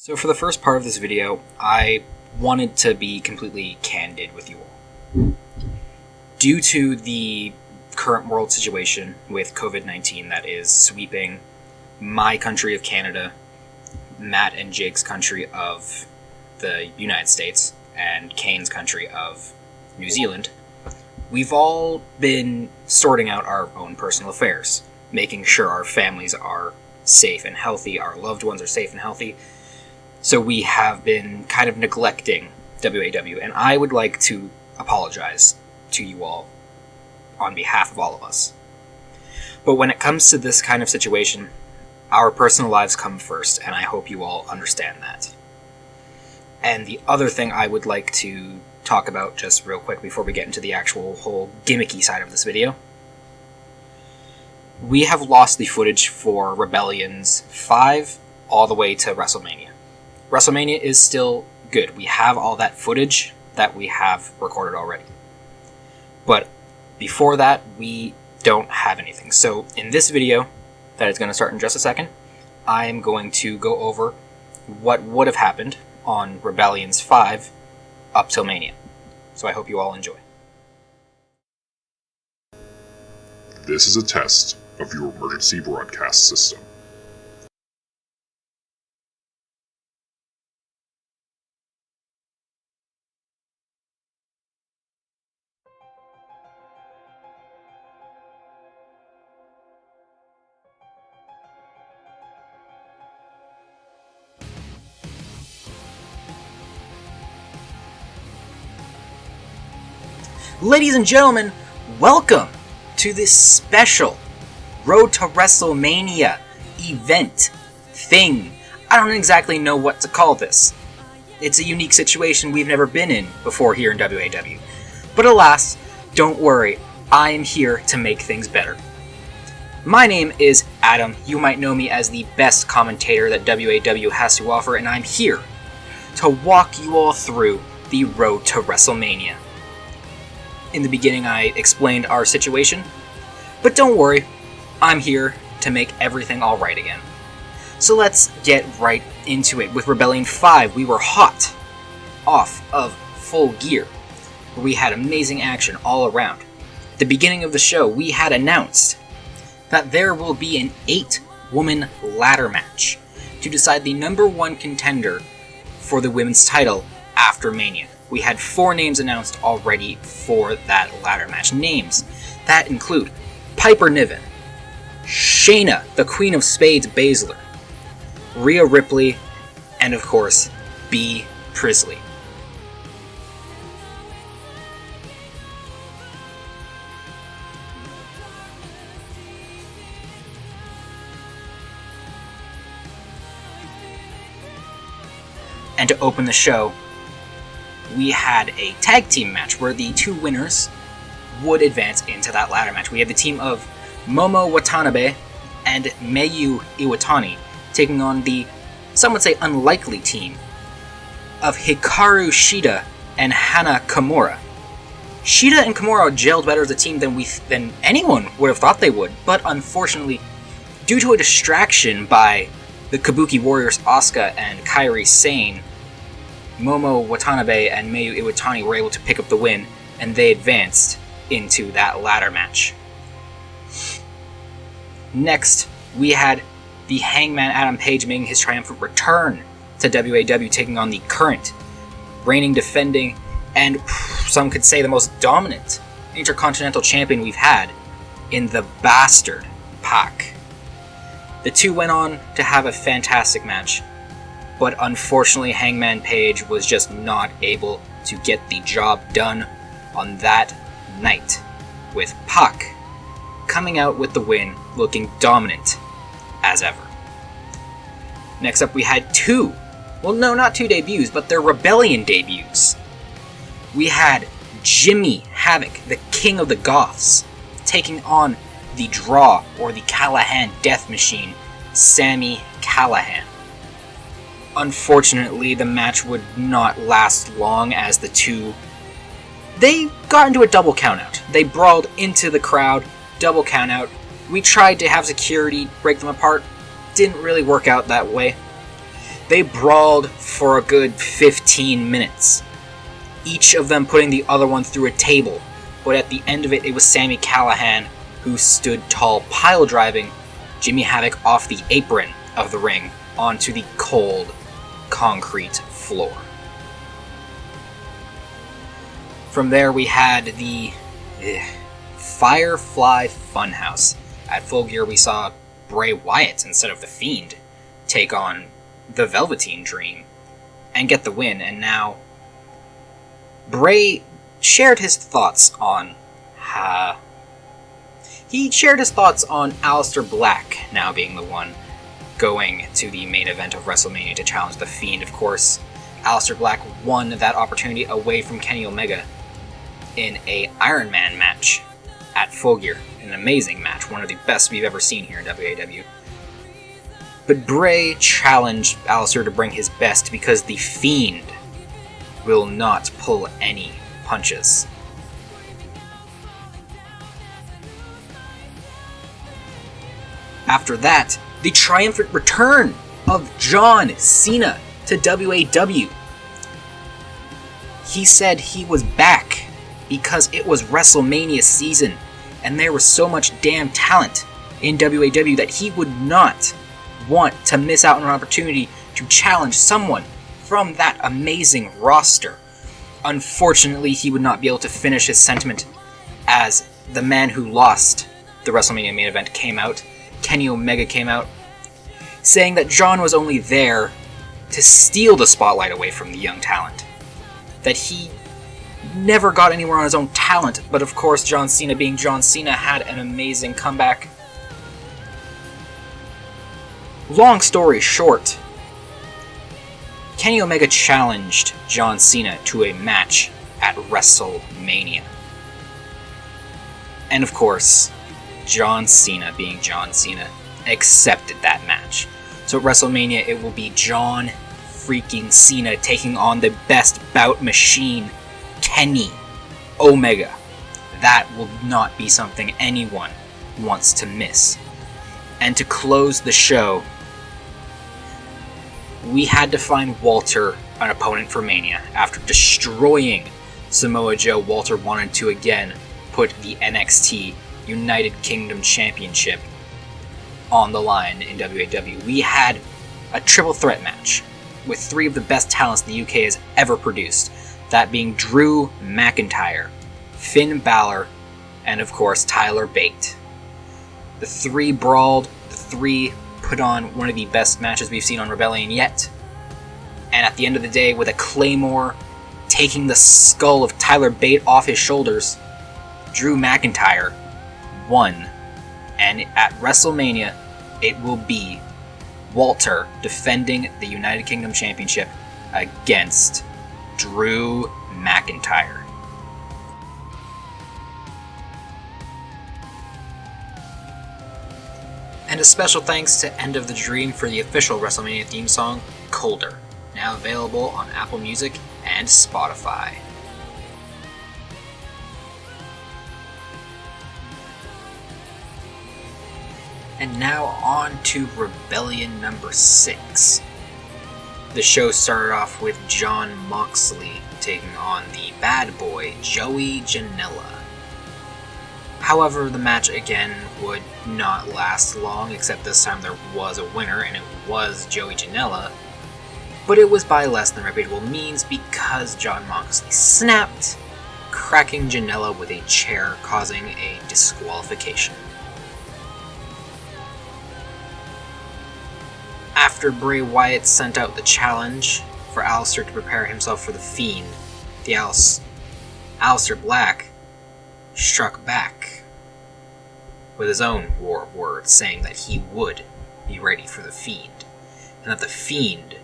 So for the first part of this video, I wanted to be completely candid with you all. Due to the current world situation with COVID-19 that is sweeping my country of Canada, Matt and Jake's country of the United States, and Kane's country of New Zealand, we've all been sorting out our own personal affairs, making sure our families are safe and healthy, our loved ones are safe and healthy. So we have been kind of neglecting WAW, and I would like to apologize to you all on behalf of all of us. But when it comes to this kind of situation, our personal lives come first, and I hope you all understand that. And the other thing I would like to talk about just real quick before we get into the actual whole gimmicky side of this video. We have lost the footage for Rebellion's 5 all the way to WrestleMania. WrestleMania is still good. We have all that footage that we have recorded already. But before that, we don't have anything. So in this video, that is going to start in just a second, I am going to go over what would have happened on Rebellion's 5 up till Mania. So I hope you all enjoy. This is a test of your emergency broadcast system. Ladies and gentlemen, welcome to this special Road to WrestleMania event thing. I don't exactly know what to call this. It's a unique situation we've never been in before here in WAW. But alas, don't worry, I am here to make things better. My name is Adam. You might know me as the best commentator that WAW has to offer, and I'm here to walk you all through the Road to WrestleMania. In the beginning, I explained our situation, but don't worry, I'm here to make everything alright again. So let's get right into it. With Rebellion 5, we were hot off of Full Gear, where we had amazing action all around. At the beginning of the show, we had announced that there will be an 8-woman ladder match to decide the number 1 contender for the women's title after Mania. We had 4 names announced already for that ladder match. Names that include Piper Niven, Shayna, the Queen of Spades Baszler, Rhea Ripley, and of course, Bea Priestley. And to open the show, we had a tag team match where the 2 winners would advance into that ladder match. We had the team of Momo Watanabe and Mayu Iwatani taking on the, some would say, unlikely team of Hikaru Shida and Hana Kimura. Shida and Kimura gelled better as a team than anyone would have thought they would, but unfortunately, due to a distraction by the Kabuki Warriors Asuka and Kairi Sane, Momo Watanabe and Mayu Iwatani were able to pick up the win, and they advanced into that ladder match. Next, we had the Hangman Adam Page making his triumphant return to WAW, taking on the current, reigning, defending, and some could say the most dominant Intercontinental Champion we've had in the Bastard Pac. The 2 went on to have a fantastic match, but unfortunately Hangman Page was just not able to get the job done on that night, with Pac coming out with the win, looking dominant as ever. Next up we had 2, well no, not 2 debuts, but their Rebellion debuts. We had Jimmy Havoc, the King of the Goths, taking on the Draw, or the Callahan Death Machine, Sami Callihan. Unfortunately, the match would not last long as the 2, they got into a double countout. They brawled into the crowd, double countout. We tried to have security break them apart, didn't really work out that way. They brawled for a good 15 minutes, each of them putting the other one through a table, but at the end of it, it was Sami Callihan who stood tall, pile-driving Jimmy Havoc off the apron of the ring onto the cold concrete floor. From there, we had the Firefly Funhouse. At Full Gear, we saw Bray Wyatt instead of The Fiend take on the Velveteen Dream and get the win, and now Bray shared his thoughts on Aleister Black now being the one going to the main event of WrestleMania to challenge The Fiend. Of course, Aleister Black won that opportunity away from Kenny Omega in a Iron Man match at Full Gear. An amazing match, one of the best we've ever seen here in WAW. But Bray challenged Aleister to bring his best because The Fiend will not pull any punches. After that, the triumphant return of John Cena to WAW. He said he was back because it was WrestleMania season and there was so much damn talent in WAW that he would not want to miss out on an opportunity to challenge someone from that amazing roster. Unfortunately, he would not be able to finish his sentiment as the man who lost the WrestleMania main event came out. Kenny Omega came out, saying that John was only there to steal the spotlight away from the young talent. That he never got anywhere on his own talent, but of course John Cena, being John Cena, had an amazing comeback. Long story short, Kenny Omega challenged John Cena to a match at WrestleMania. And of course, John Cena, being John Cena, accepted that match. So at WrestleMania, it will be John freaking Cena taking on the best bout machine, Kenny Omega. That will not be something anyone wants to miss. And to close the show, we had to find Walter an opponent for Mania. After destroying Samoa Joe, Walter wanted to again put the NXT United Kingdom Championship on the line in WAW. We had a triple threat match with three of the best talents the UK has ever produced, that being Drew McIntyre, Finn Balor, and of course Tyler Bate. The three brawled, the three put on one of the best matches we've seen on Rebellion yet, and at the end of the day, with a Claymore taking the skull of Tyler Bate off his shoulders, Drew McIntyre won. And at WrestleMania, it will be Walter defending the United Kingdom Championship against Drew McIntyre. And a special thanks to End of the Dream for the official WrestleMania theme song, Colder, now available on Apple Music and Spotify. And now on to Rebellion number 6. The show started off with Jon Moxley taking on the bad boy, Joey Janela. However, the match again would not last long, except this time there was a winner, and it was Joey Janela. But it was by less than reputable means because Jon Moxley snapped, cracking Janela with a chair, causing a disqualification. After Bray Wyatt sent out the challenge for Aleister to prepare himself for the Fiend, the Aleister Black struck back with his own war of words, saying that he would be ready for the Fiend, and that the Fiend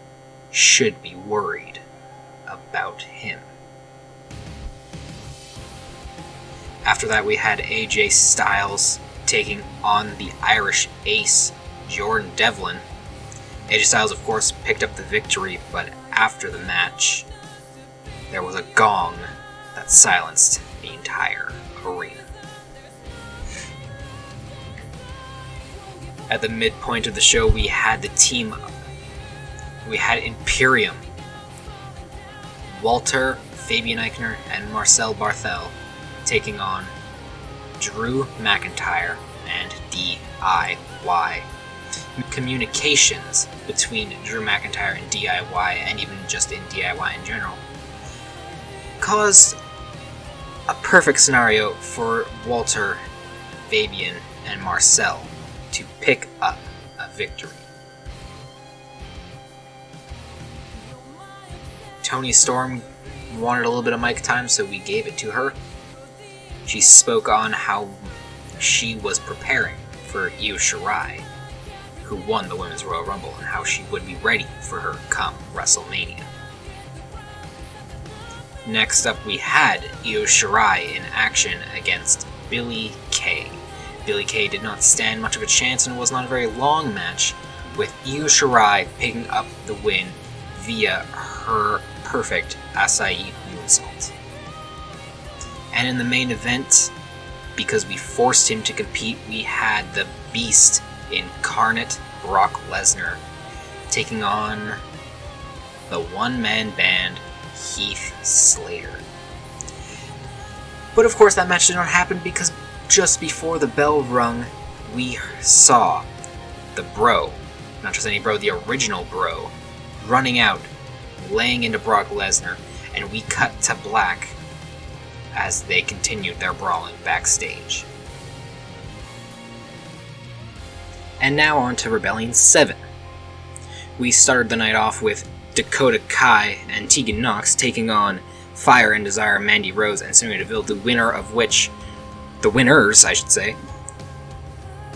should be worried about him. After that, we had AJ Styles taking on the Irish Ace, Jordan Devlin. AJ Styles, of course, picked up the victory, but after the match, there was a gong that silenced the entire arena. At the midpoint of the show, we had the team we had Imperium. Walter, Fabian Eichner, and Marcel Barthel taking on Drew McIntyre and DIY. Communications between Drew McIntyre and DIY, and even just in DIY in general, caused a perfect scenario for Walter, Fabian, and Marcel to pick up a victory. Toni Storm wanted a little bit of mic time, so we gave it to her. She spoke on how she was preparing for Io Shirai, who won the Women's Royal Rumble, and how she would be ready for her come WrestleMania. Next up, we had Io Shirai in action against Billie Kay. Billie Kay did not stand much of a chance, and it was not a very long match, with Io Shirai picking up the win via her perfect acai moonsault. And in the main event, because we forced him to compete, we had the Beast Incarnate Brock Lesnar taking on the one-man band Heath Slater. But of course that match did not happen, because just before the bell rung, we saw the Bro, not just any Bro, the original Bro, running out, laying into Brock Lesnar, and we cut to black as they continued their brawling backstage. And now on to Rebellion 7. We started the night off with Dakota Kai and Tegan Nox taking on Fire and Desire, Mandy Rose, and Sonya Deville, the winners,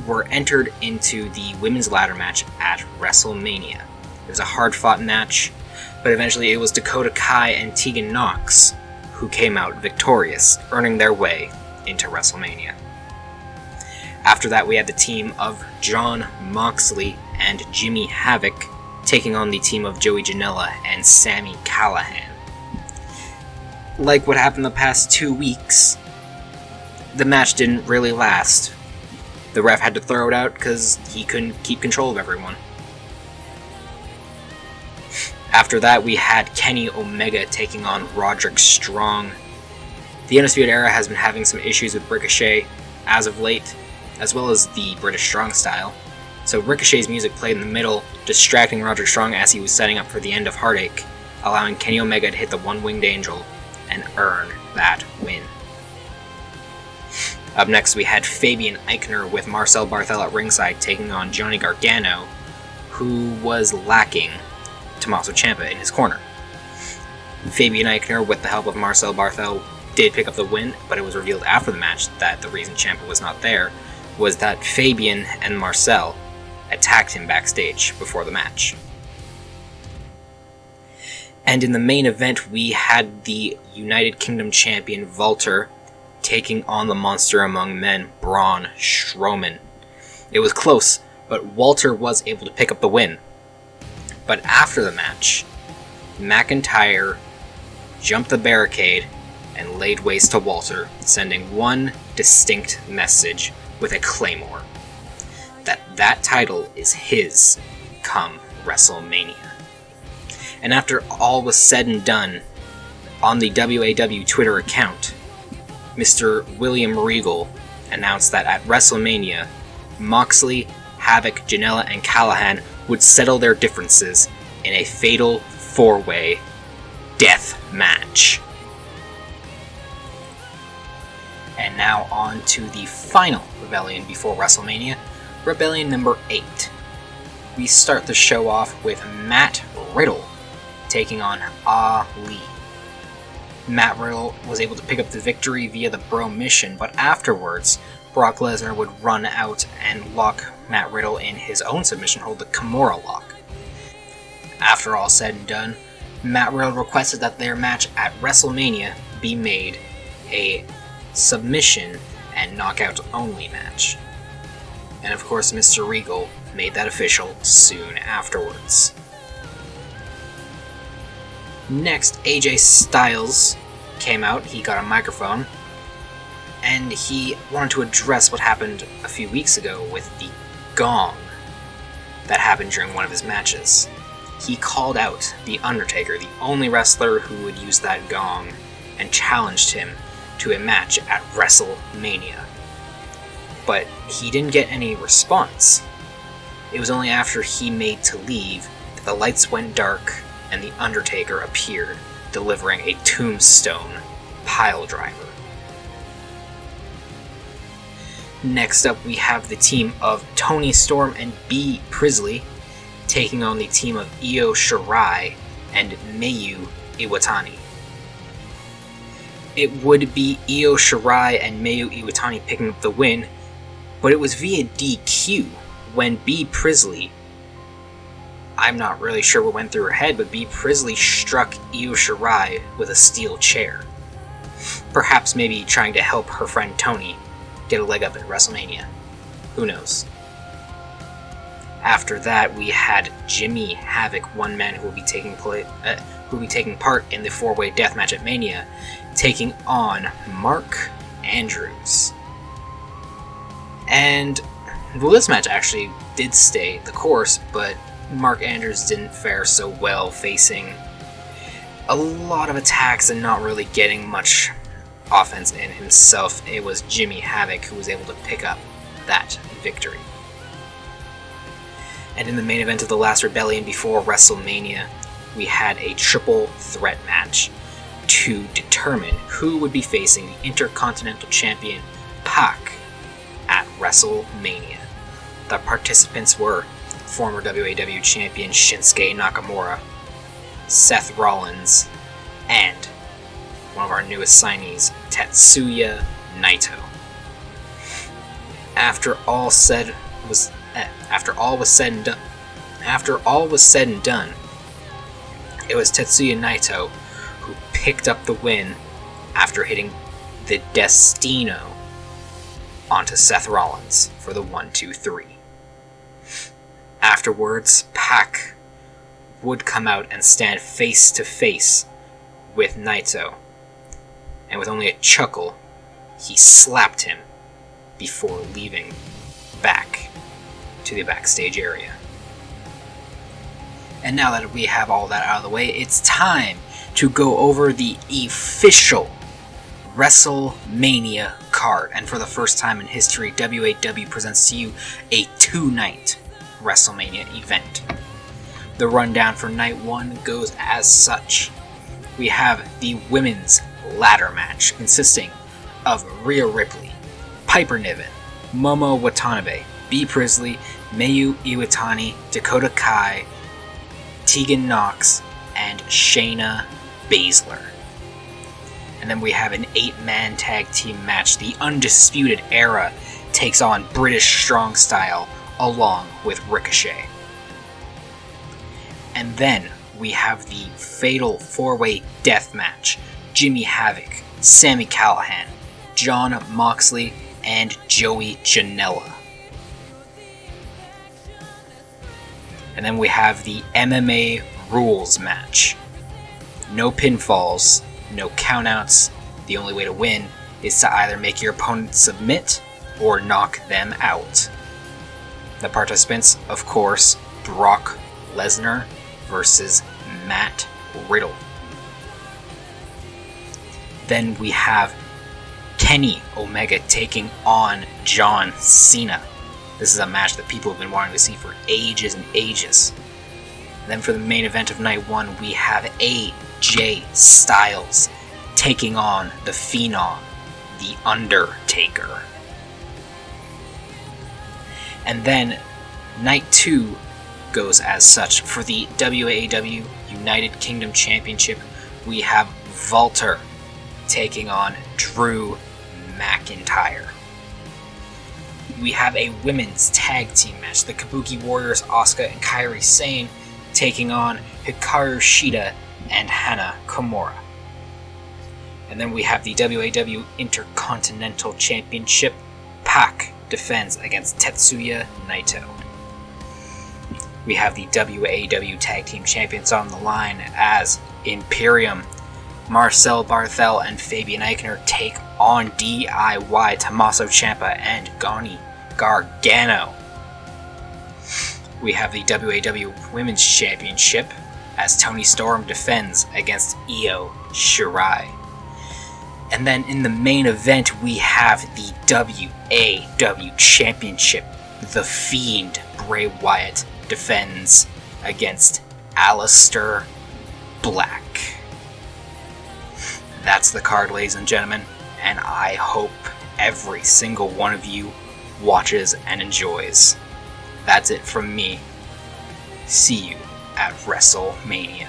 were entered into the women's ladder match at WrestleMania. It was a hard-fought match, but eventually it was Dakota Kai and Tegan Nox who came out victorious, earning their way into WrestleMania. After that, we had the team of Jon Moxley and Jimmy Havoc taking on the team of Joey Janela and Sami Callihan. Like what happened the past 2 weeks, the match didn't really last. The ref had to throw it out because he couldn't keep control of everyone. After that, we had Kenny Omega taking on Roderick Strong. The Undisputed Era has been having some issues with Ricochet as of late, as well as the British Strong Style. So Ricochet's music played in the middle, distracting Roderick Strong as he was setting up for the end of Heartache, allowing Kenny Omega to hit the One-Winged Angel and earn that win. Up next, we had Fabian Eichner with Marcel Barthel at ringside taking on Johnny Gargano, who was lacking Tommaso Ciampa in his corner. Fabian Eichner, with the help of Marcel Barthel, did pick up the win, but it was revealed after the match that the reason Ciampa was not there was that Fabian and Marcel attacked him backstage before the match. And in the main event, we had the United Kingdom champion Walter taking on the monster among men, Braun Strowman. It was close, but Walter was able to pick up the win. But after the match, McIntyre jumped the barricade and laid waste to Walter, sending one distinct message with a claymore: that title is his come WrestleMania. And after all was said and done, on the WAW Twitter account, Mr. William Regal announced that at WrestleMania, Moxley, Havoc, Janela, and Callahan would settle their differences in a fatal 4-way death match. And now on to the final Rebellion before WrestleMania, Rebellion number 8. We start the show off with Matt Riddle taking on Ali. Matt Riddle was able to pick up the victory via the Bro Mission, but afterwards, Brock Lesnar would run out and lock Matt Riddle in his own submission hold, the Kimura lock. After all said and done, Matt Riddle requested that their match at WrestleMania be made a submission and knockout only match. And of course, Mr. Regal made that official soon afterwards. Next, AJ Styles came out. He got a microphone, and he wanted to address what happened a few weeks ago with the gong that happened during one of his matches. he called out The Undertaker, the only wrestler who would use that gong, and challenged him to a match at WrestleMania. But he didn't get any response. It was only after he made to leave that the lights went dark and The Undertaker appeared, delivering a tombstone piledriver. Next up, we have the team of Toni Storm and Bea Priestley taking on the team of Io Shirai and Mayu Iwatani. It would be Io Shirai and Mayu Iwatani picking up the win, but it was via DQ when Bea Priestley, I'm not really sure what went through her head, but Bea Priestley struck Io Shirai with a steel chair. Perhaps maybe trying to help her friend Toni get a leg up at WrestleMania. Who knows? After that, we had Jimmy Havoc, one man who will be taking part in the four-way death match at Mania, taking on Mark Andrews. And well, this match actually did stay the course, but Mark Andrews didn't fare so well, facing a lot of attacks and not really getting much offense in himself. It was Jimmy Havoc who was able to pick up that victory. And in the main event of the Last Rebellion before WrestleMania, we had a triple threat match to determine who would be facing the Intercontinental Champion Pac at WrestleMania. The participants were former WAW Champion Shinsuke Nakamura, Seth Rollins, and one of our newest signees, Tetsuya Naito. After all was said and done, it was Tetsuya Naito who picked up the win after hitting the Destino onto Seth Rollins for the 1-2-3. Afterwards, Pac would come out and stand face to face with Naito, and with only a chuckle, he slapped him before leaving back to the backstage area. And now that we have all that out of the way, it's time to go over the official WrestleMania card. And for the first time in history, WAW presents to you a 2-night WrestleMania event. The rundown for night 1 goes as such. We have the women's ladder match consisting of Rhea Ripley, Piper Niven, Momo Watanabe, Bea Priestley, Mayu Iwatani, Dakota Kai, Tegan Knox, and Shayna Baszler. And then we have an 8-man tag team match. The Undisputed Era takes on British Strong Style along with Ricochet. And then we have the fatal 4-way death match. Jimmy Havoc, Sami Callihan, Jon Moxley, and Joey Janela. And then we have the MMA rules match. No pinfalls, no countouts. The only way to win is to either make your opponent submit or knock them out. The participants, of course, Brock Lesnar versus Matt Riddle. Then we have Kenny Omega taking on John Cena. This is a match that people have been wanting to see for ages and ages. And then for the main event of night 1, we have AJ Styles taking on the Phenom, The Undertaker. And then night 2 goes as such. For the WAW United Kingdom Championship, we have Walter taking on Drew McIntyre. We have a women's tag team match. The Kabuki Warriors, Asuka and Kairi Sane, taking on Hikaru Shida and Hana Kimura. And then we have the WAW Intercontinental Championship. Pac defends against Tetsuya Naito. We have the WAW Tag Team Champions on the line as Imperium, Marcel Barthel and Fabian Eichner take on DIY, Tommaso Ciampa and Johnny Gargano. we have the WAW Women's Championship as Toni Storm defends against Io Shirai. And then in the main event, we have the WAW Championship. The Fiend Bray Wyatt defends against Aleister Black. That's the card, ladies and gentlemen, and I hope every single one of you watches and enjoys. That's it from me. See you at WrestleMania.